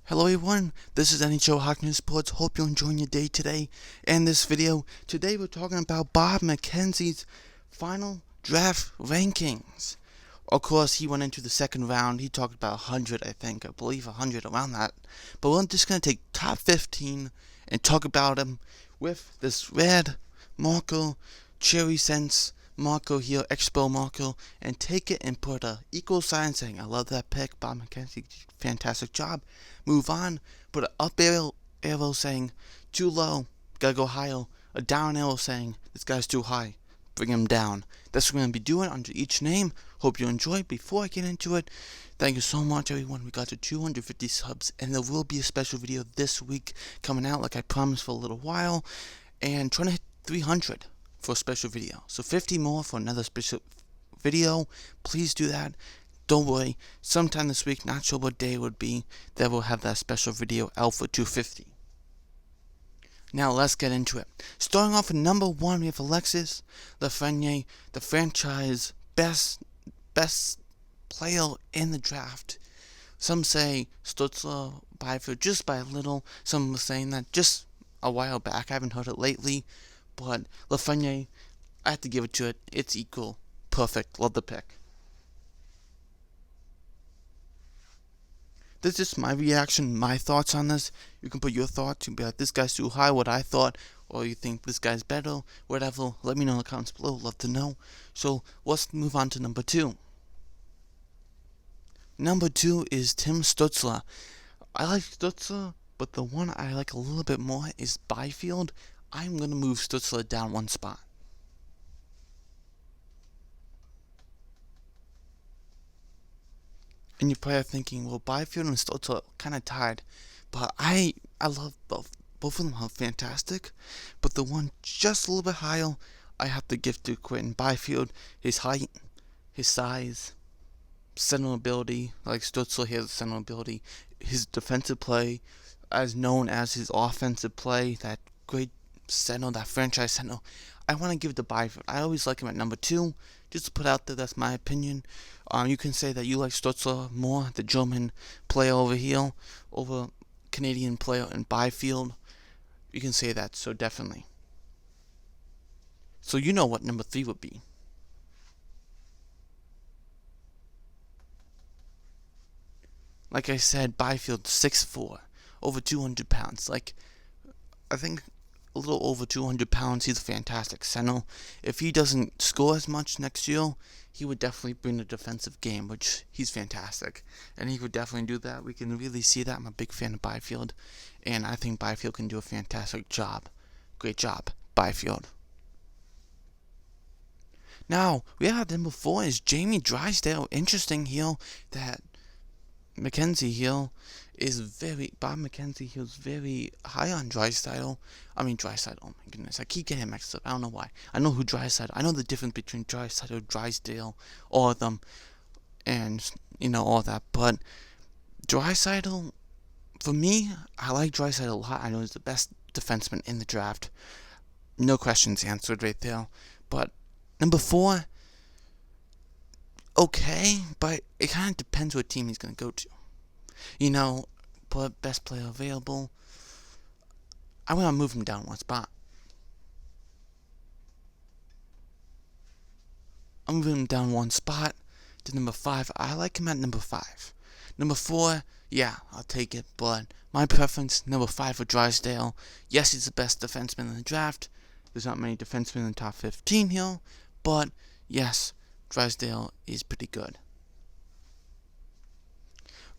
Hello everyone, this is NHL Hockey News Sports. Hope you're enjoying your day today. In this video, today we're talking about Bob McKenzie's final draft rankings. Of course, he went into the second round. He talked about 100, I believe 100, around that. But we're just going to take top 15 and talk about them with this red Marco Cherry Sense Marco here, Expo Marco, and take it and put a equal sign saying, I love that pick, Bob McKenzie, fantastic job. Move on, put an up arrow saying, too low, gotta go higher. A down arrow saying, this guy's too high, bring him down. That's what we're going to be doing under each name. Hope you enjoy. Before I get into it, thank you so much everyone. We got to 250 subs, and there will be a special video this week coming out like I promised for a little while, and trying to hit 300 for a special video. So 50 more for another special video. Please do that. Don't worry, sometime this week, not sure what day it would be, that we'll have that special video out for 250. Now let's get into it. Starting off with number 1, we have Alexis Lafreniere, the franchise best player in the draft. Some say Stutzler Byfield just by a little. Some were saying that just a while back. I haven't heard it lately. But Lafreniere, I have to give it to it. It's equal. Perfect. Love the pick. This is my reaction, my thoughts on this. You can put your thoughts. You can be like, this guy's too high, what I thought. Or you think this guy's better, whatever. Let me know in the comments below. Love to know. So let's move on to number 2. Number 2 is Tim Stutzler. I like Stutzler, but the one I like a little bit more is Byfield. I'm going to move Stutzler down one spot. And you're probably thinking, well, Byfield and Stutzler kind of tied. But I love both. Both of them are fantastic. But the one just a little bit higher, I have to give to Quinn. Byfield, his height, his size, center ability, like Stutzler, he has center ability. His defensive play, as known as his offensive play, that great center, that franchise center. I want to give it to Byfield. I always like him at number 2. Just to put out there, that's my opinion. You can say that you like Stutzler more, the German player over here, over Canadian player in Byfield. You can say that, so definitely. So you know what number 3 would be. Like I said, Byfield 6'4", over 200 pounds. Like, I think a little over 200 pounds. He's a fantastic center. If he doesn't score as much next year, he would definitely bring the defensive game, which he's fantastic. And he would definitely do that. We can really see that. I'm a big fan of Byfield. And I think Byfield can do a fantastic job. Great job, Byfield. Now, we have number 4 is Jaime Drysdale. Interesting here that McKenzie here is Bob McKenzie here is very high on Drysdale. Oh my goodness, I keep getting mixed up, I don't know why. I know who Drysdale, I know the difference between Drysdale, Drysdale, all of them, and, all that, but Drysdale, for me, I like Drysdale a lot. I know he's the best defenseman in the draft. No questions answered right there. But number 4, okay, but it kind of depends what team he's going to go to. But best player available, I'm going to move him down one spot. I'm moving him down one spot to number 5. I like him at number 5. Number 4, yeah, I'll take it, but my preference, number 5 for Drysdale. Yes, he's the best defenseman in the draft. There's not many defensemen in the top 15 here, but yes, Drysdale is pretty good.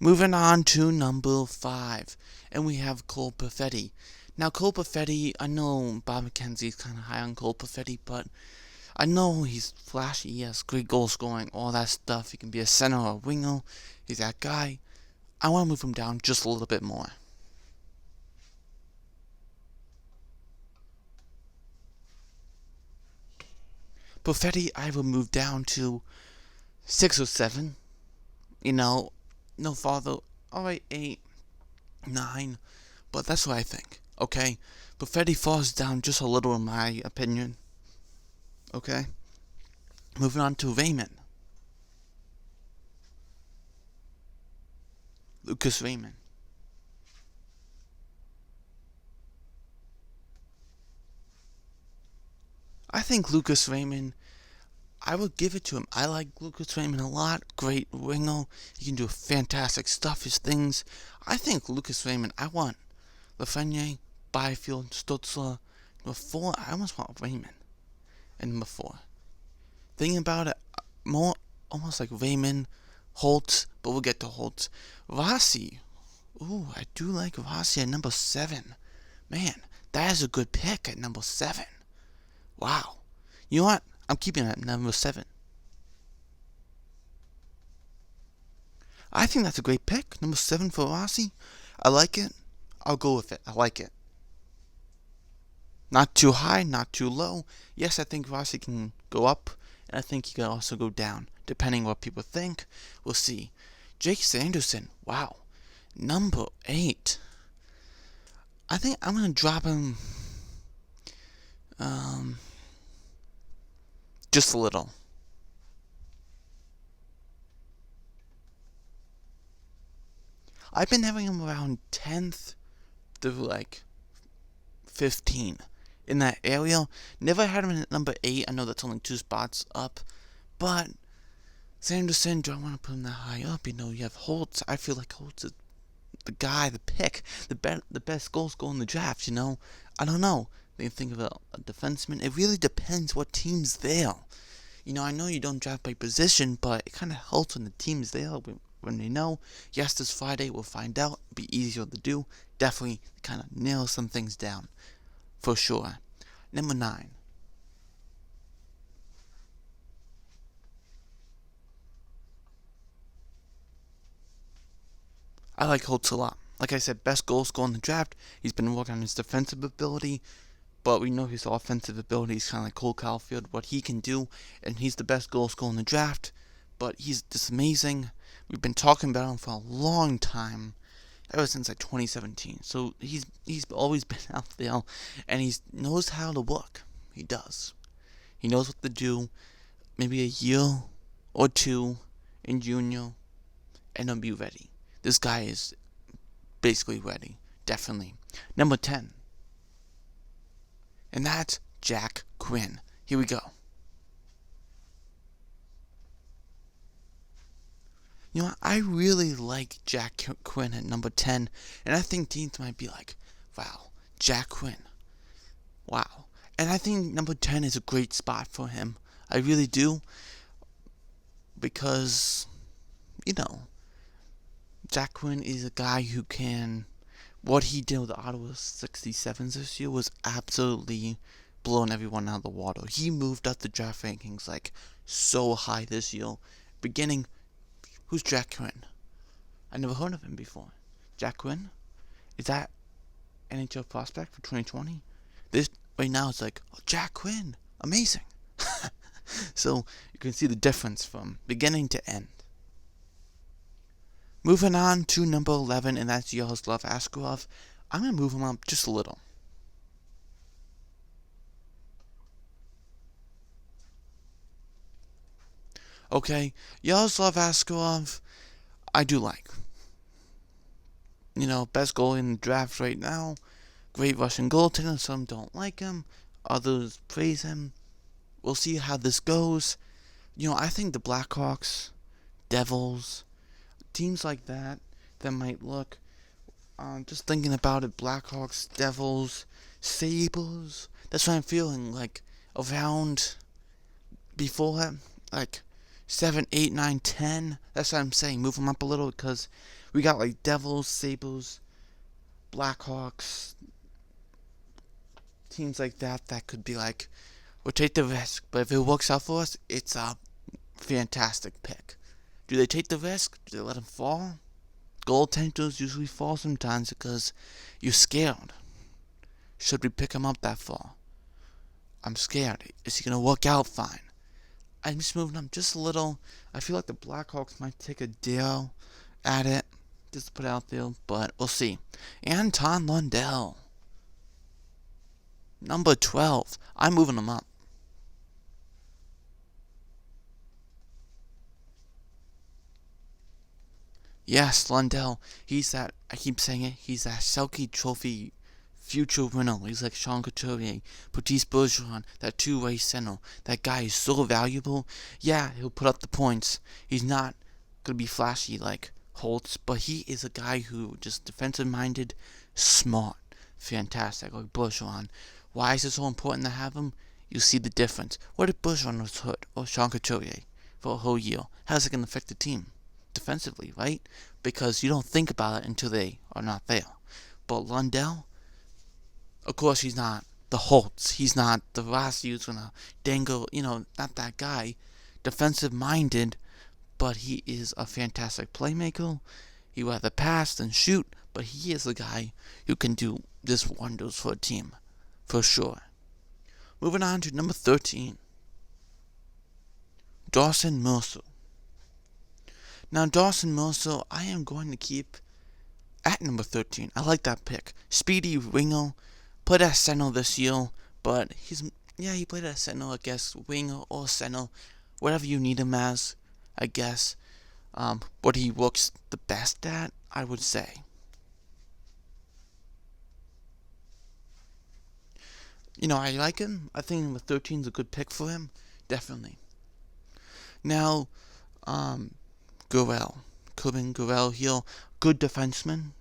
Moving on to number 5, and we have Cole Perfetti. Now, Cole Perfetti, I know Bob McKenzie is kind of high on Cole Perfetti, but I know he's flashy, he has great goal scoring, all that stuff. He can be a center or a winger. He's that guy. I want to move him down just a little bit more. Perfetti, I will move down to 6 or 7. No farther. Alright, 8, 9. But that's what I think. Okay? Perfetti falls down just a little in my opinion. Okay? Moving on to Raymond. Lucas Raymond. think Lucas Raymond, I would give it to him. I like Lucas Raymond a lot. Great winger. He can do fantastic stuff, his things. I think Lucas Raymond, I want Lafreniere, Byfield, Stutzler. Number 4, I almost want Raymond. And number 4. Thinking about it, more almost like Raymond, Holtz, but we'll get to Holtz. Rossi. Ooh, I do like Rossi at number 7. Man, that is a good pick at number 7. Wow. You know what? I'm keeping it at number 7. I think that's a great pick. Number 7 for Rossi. I like it. I'll go with it. I like it. Not too high, not too low. Yes, I think Rossi can go up, and I think he can also go down, depending what people think. We'll see. Jake Sanderson. Wow. Number 8. I think I'm going to drop him just a little. I've been having him around 10th to like 15 in that area. Never had him at number 8. I know that's only 2 spots up, but Sanderson, do I want to put him that high up? You know, you have Holtz. I feel like Holtz is the guy, the pick, the best goal scorer in the draft. You know, I don't know. They think of a defenseman. It really depends what team's there. You know, I know you don't draft by position, but it kind of helps when the team's there, when they know. Yes, this Friday we'll find out. It'll be easier to do. Definitely kind of nail some things down, for sure. Number 9. I like Holtz a lot. Like I said, best goal scorer in the draft. He's been working on his defensive ability, but we know his offensive ability is kind of like Cole Caulfield, what he can do, and he's the best goal scorer in the draft. But he's just amazing. We've been talking about him for a long time, ever since like 2017. So he's always been out there, and he knows how to work. He does. He knows what to do. Maybe a year or 2 in junior, and he'll be ready. This guy is basically ready. Definitely. Number 10. And that's Jack Quinn. Here we go. You know what? I really like Jack Quinn at number 10. And I think teams might be like, wow, Jack Quinn. Wow. And I think number 10 is a great spot for him. I really do. Because, you know, Jack Quinn is a guy who can... What he did with the Ottawa 67s this year was absolutely blowing everyone out of the water. He moved up the draft rankings like so high this year. Beginning, who's Jack Quinn? I never heard of him before. Jack Quinn? Is that NHL prospect for 2020? This right now it's like, oh, Jack Quinn, amazing. So you can see the difference from beginning to end. Moving on to number 11, and that's Yaroslav Askarov. I'm going to move him up just a little. Okay, Yaroslav Askarov, I do like. You know, best goalie in the draft right now. Great Russian goaltender. Some don't like him. Others praise him. We'll see how this goes. You know, I think the Blackhawks, Devils, teams like that might look, just thinking about it, Blackhawks, Devils, Sabres, that's what I'm feeling, like, around, before that, like, 7, 8, 9, 10, that's what I'm saying, move them up a little, because we got, like, Devils, Sabres, Blackhawks, teams like that could be like, we'll take the risk, but if it works out for us, it's a fantastic pick. Do they take the risk? Do they let him fall? Goaltenders usually fall sometimes because you're scared. Should we pick him up that far? I'm scared. Is he going to work out fine? I'm just moving him just a little. I feel like the Blackhawks might take a deal at it. Just to put it out there, but we'll see. Anton Lundell. Number 12. I'm moving him up. Yes, Lundell. He's that, I keep saying it, he's that Selke Trophy future winner. He's like Sean Couturier, Patrice Bergeron, that two-way center. That guy is so valuable. Yeah, he'll put up the points. He's not gonna be flashy like Holtz, but he is a guy who just defensive-minded, smart, fantastic, like Bergeron. Why is it so important to have him? You see the difference. What if Bergeron was hurt, or Sean Couturier, for a whole year? How's it gonna affect the team? Defensively, right? Because you don't think about it until they are not there. But Lundell, of course, he's not the Holtz. He's not the Rossi who's gonna dangle, not that guy. Defensive minded, but he is a fantastic playmaker. He would rather pass than shoot, but he is a guy who can do just wonders for a team, for sure. Moving on to number 13, Dawson Mercer. Now, Dawson Mercer, I am going to keep at number 13. I like that pick. Speedy winger, played at center this year, but he played at center, I guess, winger or center, whatever you need him as, I guess. What he works the best at, I would say. I like him. I think number 13 is a good pick for him, definitely. Now, Corbin Gurrell here, good defenseman,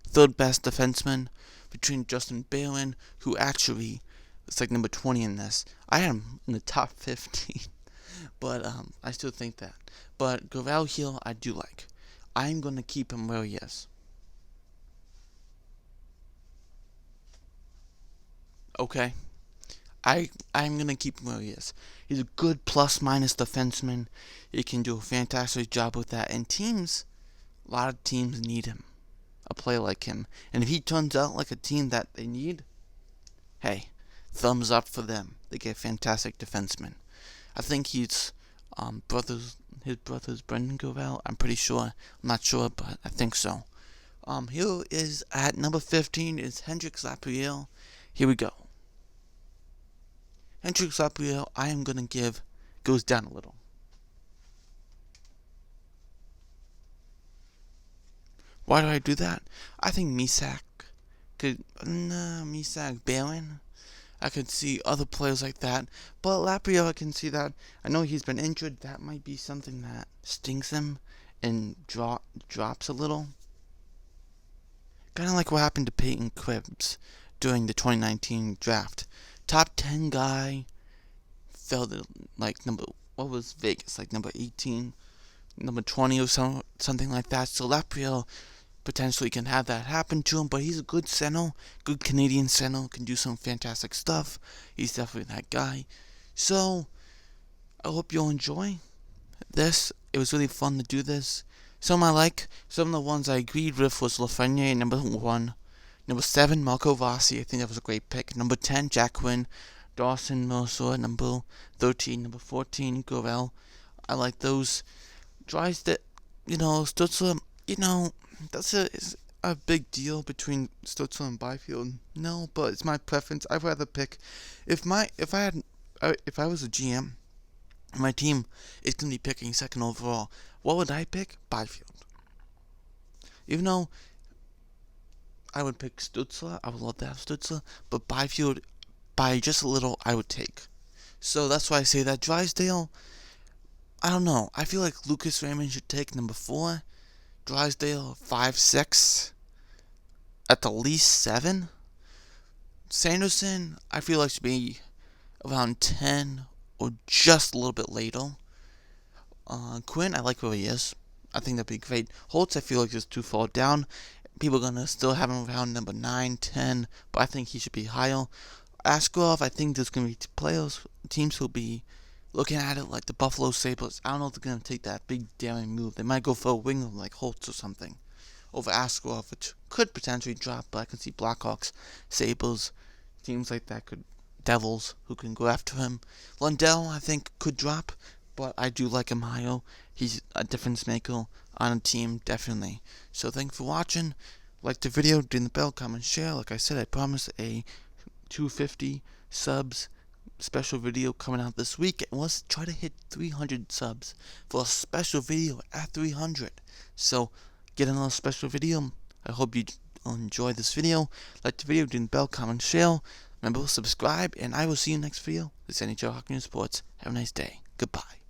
third best defenseman between Justin Barron, who actually is like number 20 in this. I had him in the top 15, but I still think that. But Gurrell here, I do like. I'm going to keep him where he is. Okay. I'm going to keep him where he is. He's a good plus-minus defenseman. He can do a fantastic job with that. And a lot of teams need him. A player like him. And if he turns out like a team that they need, hey, thumbs up for them. They get fantastic defensemen. I think he's his brother's Brendan Gurrell. I'm pretty sure. I'm not sure, but I think so. Here is at number 15 is Hendrix Lapierre. Here we go. Hendrix Lapierre, I am going to give, goes down a little. Why do I do that? I think Misak, Barron. I could see other players like that. But Lapierre, I can see that. I know he's been injured. That might be something that stings him and drops a little. Kind of like what happened to Peyton Krebs during the 2019 draft. Top 10 guy, fell to what was Vegas, like number 18, number 20 or something like that. So Lapierre potentially can have that happen to him, but he's a good center, good Canadian center, can do some fantastic stuff. He's definitely that guy. So I hope you'll enjoy this. It was really fun to do this. Some I like, some of the ones I agreed with was Lafreniere, number 1. Number 7, Marco Rossi. I think that was a great pick. Number 10, Jack Quinn. Dawson Mercer. Number 13. Number 14, Gurrell. I like those. Drysdale, Stutzer, that's a big deal between Stutzer and Byfield. No, but it's my preference. I'd rather pick if I was a GM, my team is gonna be picking second overall. What would I pick? Byfield. Even though I would pick Stutzer, I would love to have Stutzer, but Byfield, by just a little, I would take. So that's why I say that. Drysdale, I don't know. I feel like Lucas Raymond should take number 4. Drysdale, 5, 6. At the least 7. Sanderson, I feel like should be around 10 or just a little bit later. Quinn, I like where he is. I think that'd be great. Holtz, I feel like is too far down. People are going to still have him around number 9, 10, but I think he should be higher. Askarov, I think there's going to be teams who'll be looking at it like the Buffalo Sabres. I don't know if they're going to take that big daring move. They might go for a winger like Holtz or something over Askarov, which could potentially drop, but I can see Blackhawks, Sabres, teams like that, Devils, who can go after him. Lundell, I think, could drop, but I do like him higher. He's a difference maker on a team, definitely. So thanks for watching. Like the video, ding the bell, comment, share. Like I said, I promise a 250 subs special video coming out this week. And let's try to hit 300 subs for a special video at 300. So get another special video. I hope you enjoy this video. Like the video, do the bell, comment, share. Remember, subscribe, and I will see you next video. This is NHL Hockey News Sports. Have a nice day. Goodbye.